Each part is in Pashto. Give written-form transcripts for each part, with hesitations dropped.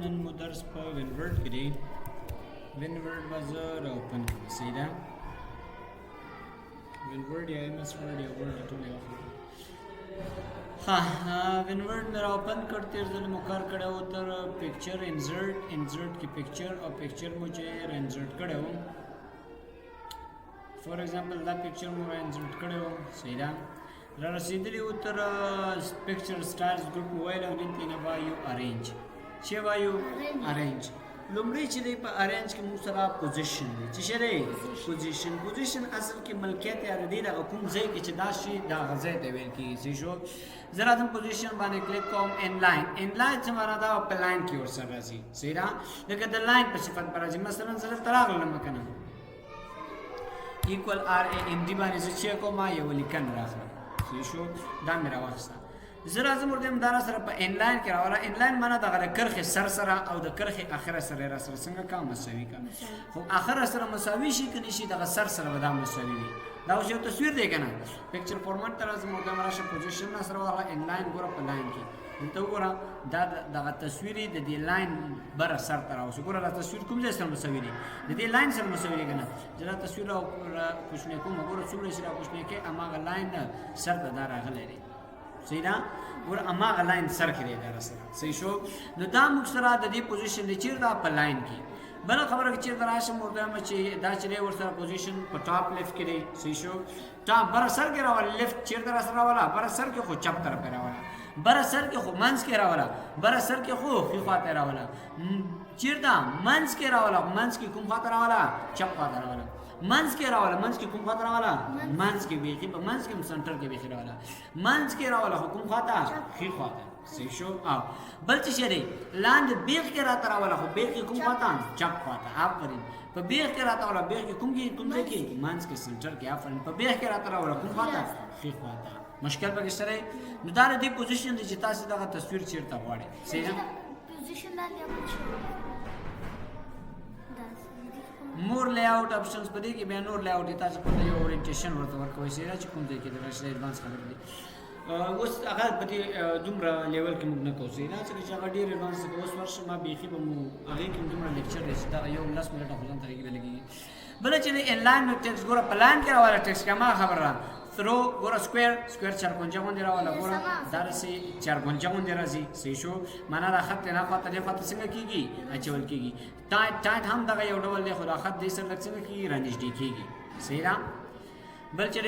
نن مو درس په وینورډ کې دی وینورډ به زه راوپن کړم صحیح ده وینورډ یا MS ورډ یا ورډ ټول یو ها وینورډ مې راوپن کړ تیر ځل مو کار کړی و تر پکچر انزرټ کې پکچر او پکچر مو چې انزرټ کړی و فور ایگزامپل دا پکچر مو انزرټ کړی و صحیح ده را رسیدلی و تر پکچر سټایلز ګروپ وایل او دلته نه وایو ارینج چې وایو ارینج لومړی چې دی په ارینج کې موږ سره پوزیشن دی چې شه دی پوزیشن اصل کې ملکیت یا دی د کوم ځای کې چې دا شی دا غځای ته ویل کېږي چې شو زه راځم پوزیشن باندې کلیک کوم ان لاین چې معنا دا په لاین کې ورسره راځي صحیح ده لکه د لاین په صفت پر راځي مثلا زه تراغلم کنه ایکوال RAND باندې چې کوم یو لیکن راځي صحیح شو دا مې راوښته زه راځم ورته دا سره په انلاین کې راوړه انلاین معنا د کرخې سر سره او د کرخې اخره سره را سره څنګه کا مساوي کا خو اخره سره مساوي شي کني شي د سر سره ودا مساوي وي دا اوس یو تصویر دی کنه پکچر فارمټ تر از موږ راشه پوزیشن سره ولا انلاین ګوره په لاین کې ته وګوره دا دغه تصویر د دې لاین بر سر تر اوس ګوره دا تصویر کوم ځای سره مساوي دی د دې لاین سره مساوي دی کنه دا تصویر او کوښنه کوم وګوره څومره شي را کوښنه کې اماغه لاین سر ته دار غلې دی صحیح ده ور اماغه لاین سر کې دی دا سره صحیح شو نو دا موږ سره د دې پوزیشن دی چې دا په لاین کې بل خبره چې دا راشم ورته چې دا چې ور سره پوزیشن په ټاپ لیفت کې دی صحیح شو ټاپ بر سر کې راول لیفت چې دا سره راولا بر سر کې خو چپ طرف راولا بر سر کې خو منځ کې راولا بر سر کې خو خي خواته راولا چیرته منځ کې راولا منځ کې کوم خواته راولا چپ خواته راولا منځ کې راولا منځ کې کوم خاطر راولا منځ کې بیخي په منځ کې سنټر کې بیخي راولا منځ کې راولا حکم خاطر خي خاطر صحیح شو او بل څه شری لاندې بیخ کې راته راولا خو بیخ کې کوم خاطر چپ خاطر آفرین په بیخ کې راته راولا بیخ کې کوم ځای کې منځ کې سنټر کې آفرین په بیخ کې راته راولا کوم خاطر خي خاطر مشکل پکې سره نو دا د پوزیشن د چې تاسو دغه تصویر چیرته غواړئ صحیح پوزیشن لاندې مور لیاوټ اپشنز پدې کې بیا نور لیاوټ تاسو په یو اورینټیشن ورته ورکوي چې کوم ځای کې د راشي ایڈوانس خبر دي اوس هغه پدې دومره لیول کې موږ نه کوو چې هغه ډیر ایڈوانس اوس ورشه ما بيخي به مو هغه کې دومره لیکچر دی چې دا یو 10 منټه خلک طریقې ولګي بل چې انلاین نو ټیکس ګوره پلان کې راواله ټیکس کما خبره ثرو ګوره سکوير چارپنجه باندې راواله ګوره دارسي چارپنجه باندې راځي صحیح شو معنا دا خط نه خط نه خط څنګه کیږي اچول کیږي ټایټ هم دا یو ډول دی خو دا خط دې سره څنګه کیږي رانږدې کیږي صحیح ده بل چې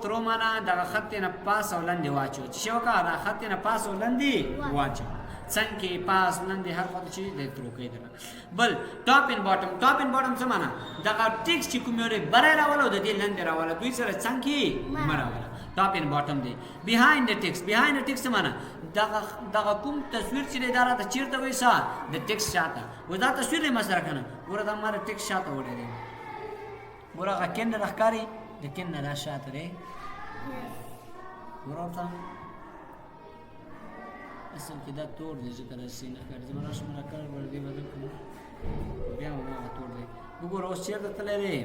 ثرو معنا دا خط نه پاس او لاندې واچو چې شوکا دا خط نه پاس او لاندې واچو څنګه پاس لاندې هر خط چې د ثرو کې ده بل ټاپ ان باټم څه معنا دا ټیکس چې کوم یو بره راول او د دې لاندې راول دوی سره څنګه مراول ټاپ ان باټم دی بیهایند د ټیکس معنا دا کوم تصویر چې اداره ته چیرته وېسا د ټیکس شاته ودا تصویر یې مسره کنه ورته ماره ټیکس شاته وړي دی ورغه کیند راخکاری د کیند را شاته دی ورته اصل کې دا تور دی چې تر سینه کار زموږ شمره کار ور دی بدل کړو بیا ما تور دی وګوره اوس چیرته تللی دی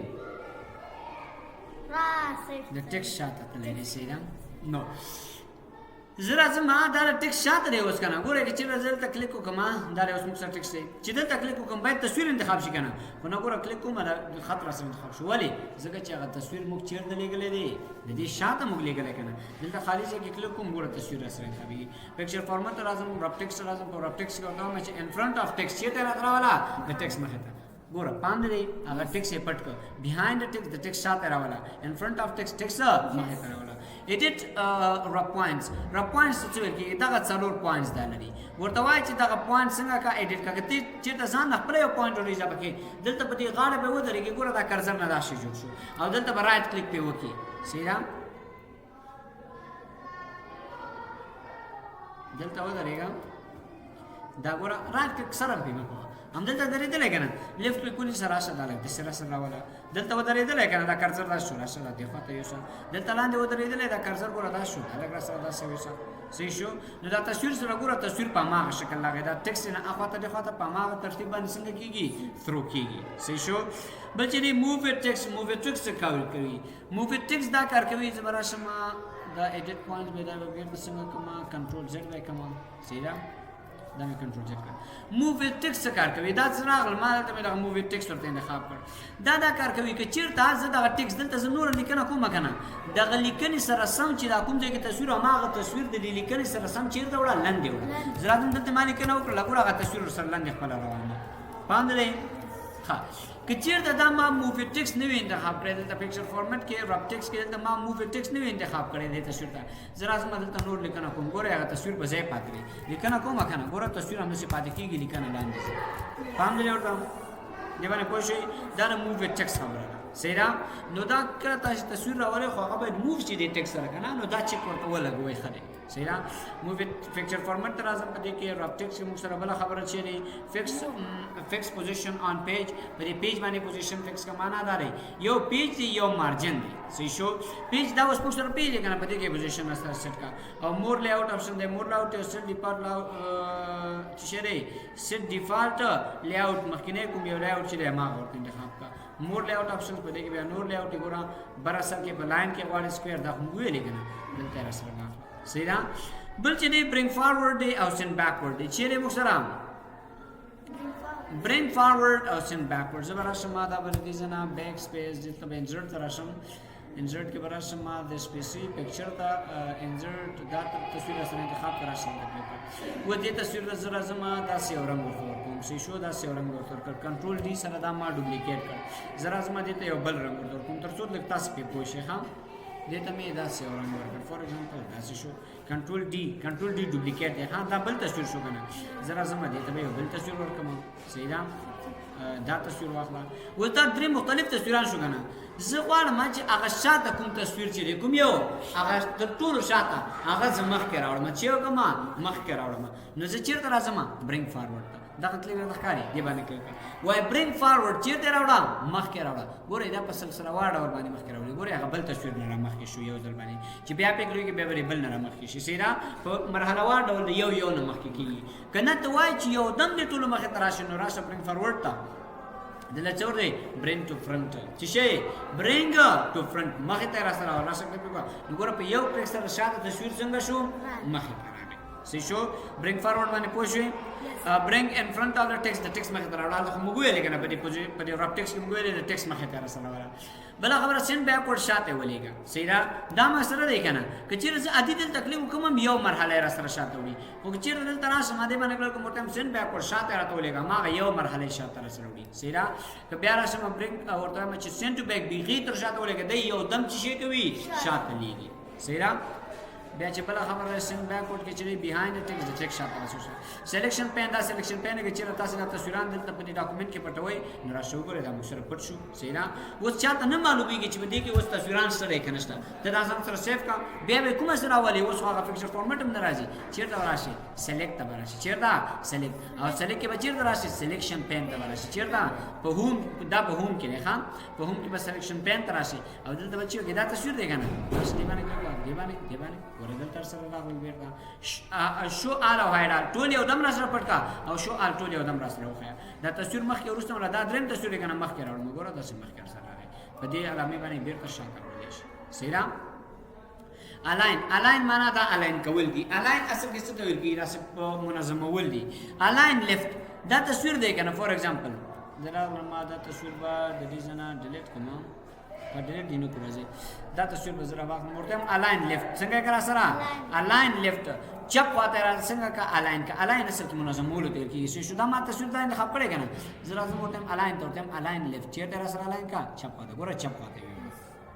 د ټیکس شاته تللی دی سیدا نو زه راځم دا ټیکس شاته دی اوس کنه ګوره چې زه ته کلیک وکم دا اوس موږ سره ټیکس دی چې دلته کلیک وکم باید تصویر انتخاب شي کنه خو نه ګوره کلیک کوم دا خط را سره انتخاب شو ولی ځکه چې هغه تصویر موږ چیرته لګلې دی د دې شاته موږ لګلې کنه دلته خالی ځای کې کلیک کوم ګوره تصویر را سره انتخابي پکچر فارمټ راځم رب ټیکس راځم په رب ټیکس کې ورته چې ان فرنٹ اف ټیکس چې ته راځواله د ټیکس مخه ته ګوره پام دی هغه ټیکس یې پټ کړ بیهایند د ټیکس د ټیکس شاته راواله ان فرنٹ اف ټیکس مخه ته راواله edit rub points څه ویل کېږي دغه څلور پوینټس دا لري ورته وایي چې دغه پوینټ څنګه کا ایډیټ کا کته چې ته ځان خپل یو پوینټ ورېځه پکې دلته په دې غاړه به ودرېږي ګوره دا کرزر نه راشي جوړ شو او دلته به رائټ کلیک په وکي سیدا دلته ودرېږي دا ګوره رائټ کلیک سره به مکو هم دلته درېدل کنه لیفت کلیک کولی سره راشه دا د سره سره راواله دلته ودرېدل کنه دا کرزر دا شو راشه دا دی خاطر یو څه دلته لاندې ودرېدل دا کرزر ګوره دا شو دا سره دا سوي صحیح شو نو دا تصویر سره ګوره تصویر په ماغه شکل لاګي دا ټیکس نه اخواته د خواته په ماغه ترتیب باندې څنګه کیږي ثرو کیږي صحیح شو بل چې موو ټیکس کار کوي موو ټیکس دا کار کوي زبر شمه دا ایډیټ پوینټ به دا وګورئ څنګه کومه کنټرول زد وای کومه صحیح ده دا مې کنټرول چک کړ. موو ویز ټیکسټ څه کار کوي؟ دا څه راغله ما دلته مې دغه موو ویز ټیکسټ ورته انتخاب کړ. دا کار کوي که چېرته زه دغه ټیکسټ دلته زه نوره لیکنه کومه که نه دغه لیکنې سره سم چې دا کوم ځای کې تصویر هماغه تصویر د دې لیکنې سره سم چېرته وړه لاندې وړه. زه راځم دلته ما لیکنه وکړله ګوره هغه تصویر ورسره لاندې خپله روان ده. پام دی؟ ښه که چېرته دا ما مووی ټیکسټ نه وي انتخاب کړی دلته پکچر فارمټ کې رب ټیکسټ کې دلته ما مووی ټیکسټ نه وي انتخاب کړی دې تصویر ته زه راځم دلته نور لیکنه کوم ګوره هغه تصویر په ځای پاتې دی لیکنه کوم که نه ګوره تصویر همداسې پاتې کېږي لیکنه لاندې ځي. پام دی ورته دې باندې پوه شئ دا د مووی ټیکسټ خبره ده. صحیح ده؟ نو دا کله تاسو تصویر راولئ خو هغه باید موو شي دې ټیکسټ سره که نه نو دا چک ورته ولګوئ ښه دی. صحیح ده؟ مووی پکچر فارمټ ته راځم په دې کې رب ټیکسټ کې موږ سره بله خبره چې دی فکس پوزیشن آن پیج په دې پیج باندې پوزیشن فکس کا معنا دا دی یو پیج دی یو مارجن دی. صحیح شو؟ پیج دا اوس موږ سره پیج دی که نه په دې کې پوزیشن سره سیټ کا او مور لی آؤټ آپشن دی مور لی آؤټ یو سیټ ډیفالټ چې شی دی سیټ ډیفالټ لی آؤټ مخکینی کوم یو لی آؤټ چې دی هماغه ورته انتخاب کا. مور لی آؤټ آپشن په دې کې بیا نور لی آؤټ ګوره بر اصل کې په لاین کې غواړي سکویر دا خو موږ ویلې که نه دلته یې راسره راغله. صحیح ده؟ بل چې دی برینګ فارورډ دی او سینډ بیکورډ دی. چیرې موږ سره برینګ فارورډ او سینډ بیکورډ زه به راشم ما دا به له دې ځای نه بیک سپیس دلته به انزرټ ته راشم انزرټ کې به راشم ما د سپیسي پکچر ته انزرټ دا تصویر سره انتخاب ته راشم و دې تصویر ته زه راځم داسې یو رنګ ورته ورکوم. صحیح شو؟ داسې یو رنګ ورته ورکړ کنټرول ډي سره دا ما ډوپلیکیټ کړ. زه راځم دې ته یو بل رنګ ورته ورکوم تر څو لږ تاسو پرې پوه شئ. ښه دې ته مې داسې یو رنګ ورکړ فار ایگزامپل داسې شو کنټرول ډي ډوپلیکیټ دی. ها دا بل تصویر شو که نه زه راځم دې ته به یو بل تصویر ورکوم. صحیح ده؟ دا تصویر واخله اوس دا درې مختلف تصویران شو که نه زه غواړم چې هغه شاته کوم تصویر چې دی کوم یو هغه تر ټولو شاته هغه زه مخکې راوړم چې یو کومه مخکې راوړم نو زه چېرته راځم برینګ فارورډ ته دغه کلیک راته ښکاري دې باندې کلیک کړه وایي برینګ فارورډ چېرته راوړم مخکې راوړه ګورئ دا په سلسله وار ډول باندې مخکې راوړي ګورئ هغه بل تصویر نه رامخکې شو یو ځل باندې چې بیا پې کړو کې بیا به بل نه رامخکې شي صحیح ده په مرحله وار ډول د یو نه مخکې کېږي که نه ته وایي چې یو دم دې ټولو مخې ته راشي نو راشه برینګ فارورډ ته دلته څه ورته برینګ ټو فرنټ چې شي برینګ ټو فرنټ مخې ته راسره راشه کړه نو ګوره په یو کلیک سره شاته تصویر څنګه شو مخې ته راغی صحیح شو برینګ فارورډ باندې پوه شوې برینګ ان فرنٹ اف د ټیکسټ د ټیکسټ مخې ته راوړل خو موږ ویلې کنه په دې رب ټیکسټ کې موږ ویلې د ټیکسټ مخې ته راسره راوړل بل خبره سین بیکورډ شاته ولېګا صحیح ده دا مسله دی کنه که چیرې زه عادي دل تکلیف کوم یو مرحله را سره شاته وي او که چیرې دل تراسه ماده باندې کول کوم ټایم سین بیکورډ شاته راته ولېګا ما یو مرحله شاته را سره وي صحیح ده که بیا راشم برینګ ورته ما چې سین ټو بیک بیغی تر شاته ولېګا دی یو دم چې شي کوي شاته لیږي صحیح ده بیا چې بل خبره سین بیکورډ کې چې بیهایند د ټیکسټ د ټیکسټ شاته راشي سلیکشن پین دا سلیکشن پین کې چې تاسو د تصویران دلته په دې ډاکومنت کې پټوي نو راشو ګورئ دا موږ سره پټ شو صحیح ده اوس چاته نه معلومیږي چې په دې کې اوس تصویران سره کې نشته ته دا ځان سره سیف کا بیا به کومه سره ولې اوس هغه پکچر فارمټ هم ناراضي چیرته راشي سلیکټ ته راشي چیرته سلیکټ او سلیکټ کې به چیرته راشي سلیکشن پین ته راشي چیرته په هوم دا په هوم کې نه ښه په هوم کې به سلیکشن پین ته راشي او دلته به چې دا تصویر دی کنه اوس دی باندې ورته دلته سره شو آل او هایډ ټول یو دم را سره پټ کا او شو آل ټول یو دم را سره وخیا دا تصویر مخکې وروسته ولا دا دریم تصویر کنه مخکې راوړم ګوره داسې مخکې سره راغی په دې علامه باندې بیرته شاته راوړل شي صحیح ده الاین معنا دا الاین کول دي الاین اصل کې څه ته ویل کیږي راس منظمول دي الاین لیفت دا تصویر دی کنه فور ایگزامپل دا ما دا تصویر با د دې ځنا ډیلیټ کوم په ډیلیټ دینو کې راځي دا تصویر به زرا واخلم ورته الاین لیفت څنګه کرا سره الاین لیفت چپ واته را څنګه کا الاین اصل کې منظمول دي کې شو دا ما تصویر دا انتخاب کړی کنه زرا زه ورته الاین ته ورته الاین لیفت چیرته را سره الاین کا چپ واته ګوره چپ واته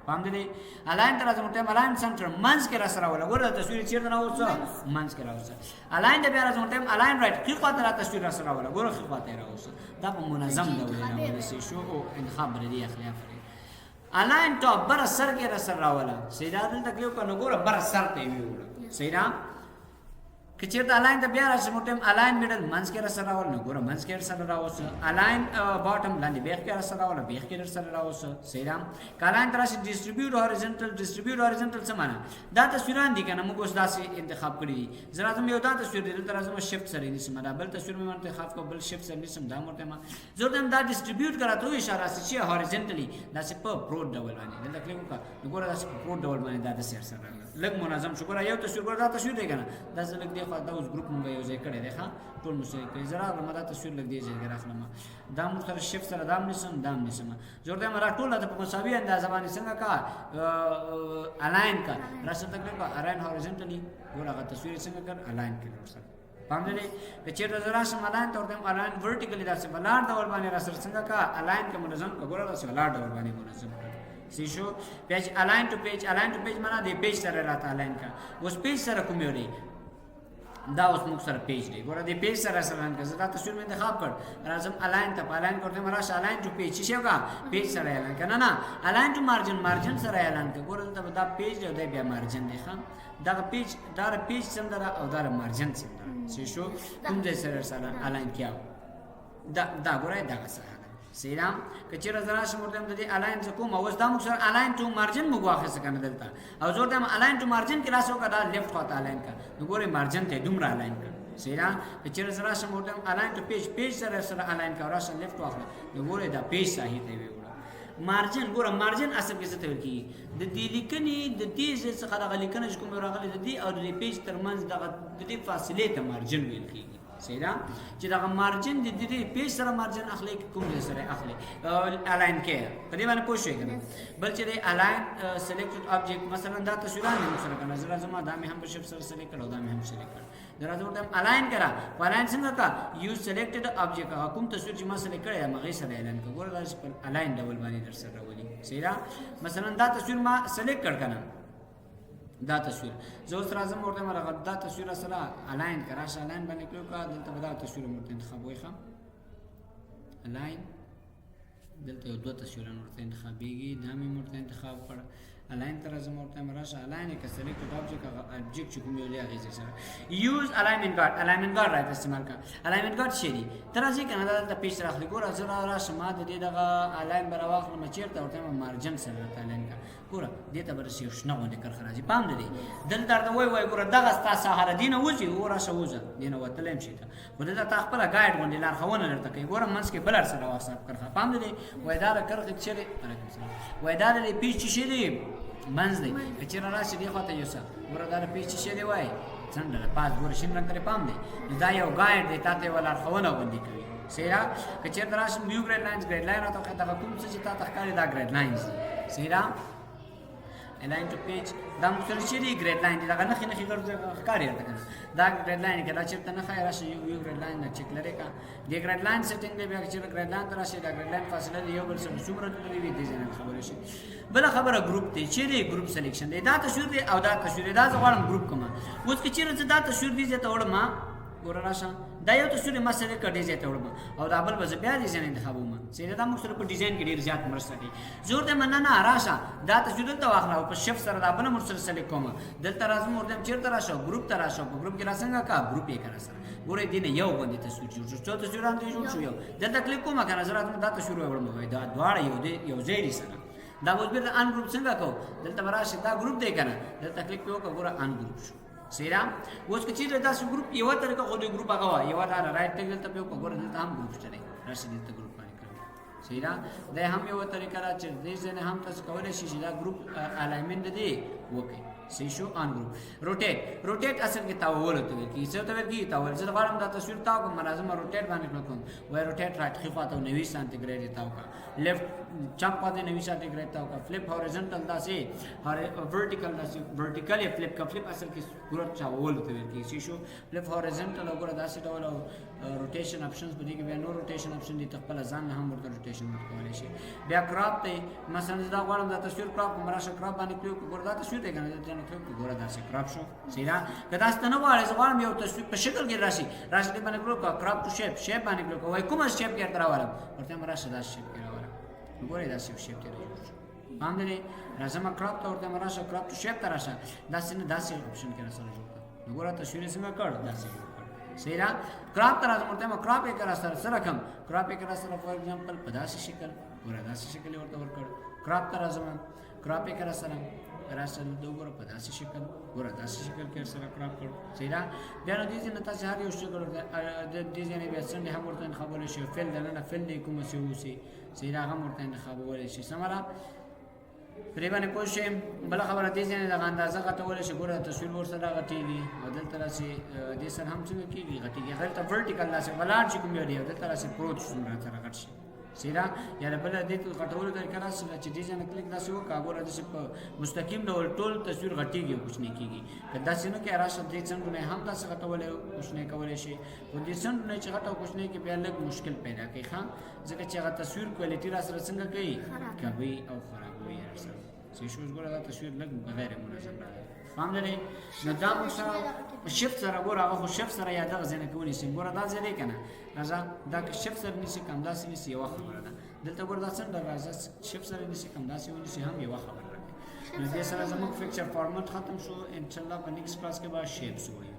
پام دې الاین تر ازمو ټیم الاین سنټر منځ کې را سره ولا ګوره تصویر چیرته نه وڅ منځ کې را وڅ الاین دې بیا ازمو ټیم الاین رائټ کې خواته را تصویر را سره ولا ګوره خواته را وڅ دا په منظم ډول راوړل شي شو او انتخاب لري اخلاق الاین ټاپ بر سر کې را سره راولا سیدا دل تکلیف کو نګوره بر سر ته ویوړه سیدا کچیرته الاین ته بیا راشي موټم الاین میډل منځ کې را سره راول نګوره منځ کې را سره راوس الاین باټم لاندې بیخ کې را سره راول بیخ کې را سره راوس سیدا کلاین تر شي ډیسټریبیوټ هوریزونټل څه معنا دا تصویران دي کنه موږ اوس داسې انتخاب کړی دي زه راځم یو دا تصویر دی تر راځم شفت سره نیسم دا بل تصویر مې انتخاب کو بل شفت سره نیسم دا مرته ما زه دا ډیسټریبیوټ کراته اشاره سي هوریزونټلی دا سه په پروت ډول باندې دا کلیک وکړه نګوره دا په پروت ډول باندې دا د سر سره لګ منظم شو ګوره یو تصویر ګوره دا تصویر دی کنه دا زه لګ دی خوا دا اوس ګروپ مونږ یو ځای کړی دی ښه ټول مو سره کوي زه راغلم دا تصویر لږ دې ځای کې راخلم دا مو سره شیفټ سره دا هم نیسم دا هم نیسم زه ورته وایم را ټوله ته په مساوي اندازه باندې څنګه کا الاین کا راسره تکلیف کا الاین هوريزونټلی ګور هغه تصویر څنګه کړ الاین کړ ورسره پام دې که چیرته زه راشم الاین ته ورته وایم الاین ورټیکلی داسې بلار ډول باندې راسره څنګه کا الاین کا منظم کا ګور داسې بلار ډول باندې منظم کړ سی شو پیج الاین ټو پیج معنا دی پیج سره راته الاین کا اوس پیج سره کوم یو دی دا اوس موږ سره پیج دی ګوره دی پیج سره الاین کا زه دا تصویر مې انتخاب کړ راځم الاین ته الاین کوته مراشه الاین ټو پیج شي کا پیج سره الاین کا نه الاین ټو مارجن سره الاین کا ګوره دا پیج دی بیا مارجن دی خام دا پیج څنګه او دا مارجن څنګه سی شو کوم ځای سره الاین کیاو دا ګوره دا څه سیرام کچیرې زرا شموردم د دې الاین ز کوم اوس دا موږ سره الاین ټو مارجن موږ واخې څنګه دلته او زور دم الاین ټو مارجن کې راسو کا دا لیفت خواته الاین کا نو ګوره مارجن ته دومره الاین کا سیرام کچیرې زرا شموردم الاین ټو پیج سره الاین کا راسو لیفت واخله نو ګوره دا پیج صحیح دی وګوره مارجن ګوره مارجن اصل کې څه ته ورکی د دې لیکنې د دې څخه د لیکنې کوم راغلي د دې او د پیج ترمنځ د دې فاصله ته مارجن ویل کیږي سیدا چې دا مارجن د دې پیج سره مارجن اخلي کوم سره اخلي الاین کې په دې باندې پوښښ کنه بل چې الاین سلیکټډ آبجیکټ مثلا دا تصویرونه موږ سره کنه زرا زما دا مې هم په شپ سره سلیکټ کړو دا مې هم سلیکټ کړ درته ورته الاین کرا الاین څنګه کا یو سلیکټډ آبجیکټ کوم تصویر چې ما سلیکټ کړی هغه سره الاین کو ګور دا الاین ډبل باندې در سره ولي سیدا مثلا دا تصویر ما سلیکټ کړ کنه دا تصویر زه اوس راځم ورته مرغه دا تصویر سره الاین کراشه الاین باندې کلیک کا دلته به دا تصویر مرته انتخاب وای خام الاین دلته یو دوه تصویرونه ورته انتخابېږي دا مې مرته انتخاب کړ الاین تر راځم ورته مراشه الاین کې سلیکټډ آبجیکټ چې کوم یو لري هغه سره یوز الاینمنت ګارد راځي استعمال کا الاینمنت ګارد شي تر ځکه کنه دا پیش راخلي ګور زه راشم ما د دې دغه الاین بر واخلم چیرته ورته مارجن سره الاین کا ګوره دې ته برسې شنو باندې کار خراجي پام دې دل درته وای ګوره دغه ستا سهار دینه وځي ورشه وځه دینه وتلم شي ته ولدا تا خپل گایډ باندې لار خوونه درته کوي ګوره منځ کې بلر سره واسط کړه پام دې وای دا کرخ چره علیکم السلام وای دا دې پیچ شي دې منځ دې چې راشي دې خاطر یو څه ګوره دا پیچ شي دې وای څنګه پاس ګوره شین رنگ لري پام دې دا یو گایډ دې تاسو ولر خوونه باندې کوي سیرا کچې دراشم یو ګریډ لاین او ته دا کوم څه چې تاسو ښکاري دا ګریډ لاینز سیرا الاین ټو پیج دا مختلف شي دی ګریډ لاین دا نه خنه خبر ښکاری راته کنه دا ګریډ لاین کې دا چې ته نه خای راشي یو ګریډ لاین نه چک لري کا دی ګریډ لاین سیټینګ دی بیا چې ګریډ لاین تر راشي دا ګریډ لاین فاصله دی یو بل سره څومره لري وي دې ځنه خبره شي بل خبره ګروپ دی چې دی ګروپ سلیکشن دی دا تصویر دی او دا تصویر دا زغړم ګروپ کما اوس کې چې دا تصویر دی ته وړم ګور راشه دا یو تصویر ما سره کډی ځای ته وړم او دا بل بز بیا ډیزاین انتخابوم چې دا موږ سره په ډیزاین کې ډیر زیات مرسته کوي زور ته مننه راشه دا تصویر ته واخلا او په شپ سره دا بل مرسته سلیکټ کوم دلته راځم ورته چیرته راشه ګروپ ته راشه په ګروپ کې راڅنګه کا ګروپ یې کرا سره ګورې دین یو باندې تصویر جوړ شو تصویر هم جوړ شو یو دلته کلیک کوم کنه زرا دا تصویر وړم دا دواړه یو ځای دي سره دا اوس به ان ګروپ څنګه کو دلته راشه دا ګروپ دی کنه دلته کلیک وکړه ګوره ان ګروپ شو سیرا اوس کې چې دا ګروپ یو طریقه خو دې ګروپ هغه یو دا رائټ ټیک دلته په وګوره دلته هم ګروپ شته راشه دلته ګروپ باندې کړو سیرا دا هم یو طریقه را چې دې ځنه هم تاسو کولای شئ چې دا ګروپ الاینمنت دی وکي سی شو ان ګروپ روټیټ اصل کې تاول ته کی څه ته کی تاول زه غواړم دا تصویر تاو کوم لازم روټیټ باندې کوم وای روټیټ رائټ خفاته 90 سانتیګریډ تاو کا لیفٹ چپ باندې 90 سانتیګریډ تاو کا فلپ هوريزونټل دا سي ورټیکل دا سي ورټیکل فلپ کا فلپ اصل کې ګور چاول ته کی سی شو فلپ هوريزونټل وګوره دا سي ډول روټیشن اپشنز باندې کې بیا نو روټیشن اپشن دي خپل ځان هم ورته روټیشن ورکولای شي بیا کراپ ته مثلا دا غواړم دا تصویر کراپ کوم راشه کراپ باندې کلیک وګوره دا تصویر دی کنه دا کلیک وګوره دا سي کراپ شو سیدا کدا ست نه واره زغوارم یو تصویر په شکل کې راشي دې باندې کلیک کراپ ټو شیپ باندې کلیک وای کوم شیپ کې تراوالم ورته راشه دا شیپ کې راوالم وګوره دا شیپ ته راځي باندې راځم کراپ ته ورته راشه کراپ ټو شیپ ته راشه دا سن دا سي اپشن کې راځي وګوره تصویر څنګه کړ دا سي سیدا کراپ ته راځم ورته کراپ یې کرا سره کم کراپ یې کرا سره فور ایگزامپل په داسې شکل ګوره داسې شکل ورته ورکړ کراپ ته راځم کراپ یې کرا سره راځم دوه په داسې شکل ګوره داسې شکل کې سره کراپ کړ سیدا بیا نو دې نه تاسو هر یو شکل د دې ځنه بیا څنګه هم ورته خبرې شي فعل دنه فعل کوم څه وسی سیدا هم ورته خبرې شي سمرا پرې باندې پوه شئ. بله خبره دې ځای نه دغه اندازه غټولی شي. ګوره تصویر ورسره غټېږي او دلته داسې دې سره هم څنګه کېږي غټېږي. دلته ورټیکل داسې ولاړ شي کوم یو دی او دلته داسې پروت شي څومره سره غټ شي سیده یا د بله دې غټولو طریقه داسې ده چې دې ځای نه کلیک داسې وکړه ګوره داسې په مستقیم ډول ټول تصویر غټېږي او کوچنی کېږي. که داسې نه کوې راشه دې څنډونه هم داسې غټولی او کوچنی کولی شي. خو دې څنډونه چې غټ او کوچنی کې بیا لږ مشکل پیدا کوي ښه ځکه چې هغه تصویر کوالټي را سره څنګه کوي کوي او خرابوي هر سره صحیح شو. اوس ګوره دا تصویر لږ غیر منظم راغلی فهم لرئ. نو دا موږ سره شفت سره ګوره هغه خو شفت سره یا دغه ځای نه کې ونیسئ. ګوره دا ځای دی که نه راځه دا که شفت سره نیسئ که همداسې نیسئ یوه خبره ده. دلته ګوره دا څنډه راځه شفت سره نیسئ که همداسې ونیسئ هم یوه خبره ده. نو دې سره زموږ فکچر فارمټ ختم شو. انشاءالله په نیکسټ کلاس کې به شیپس ووایو.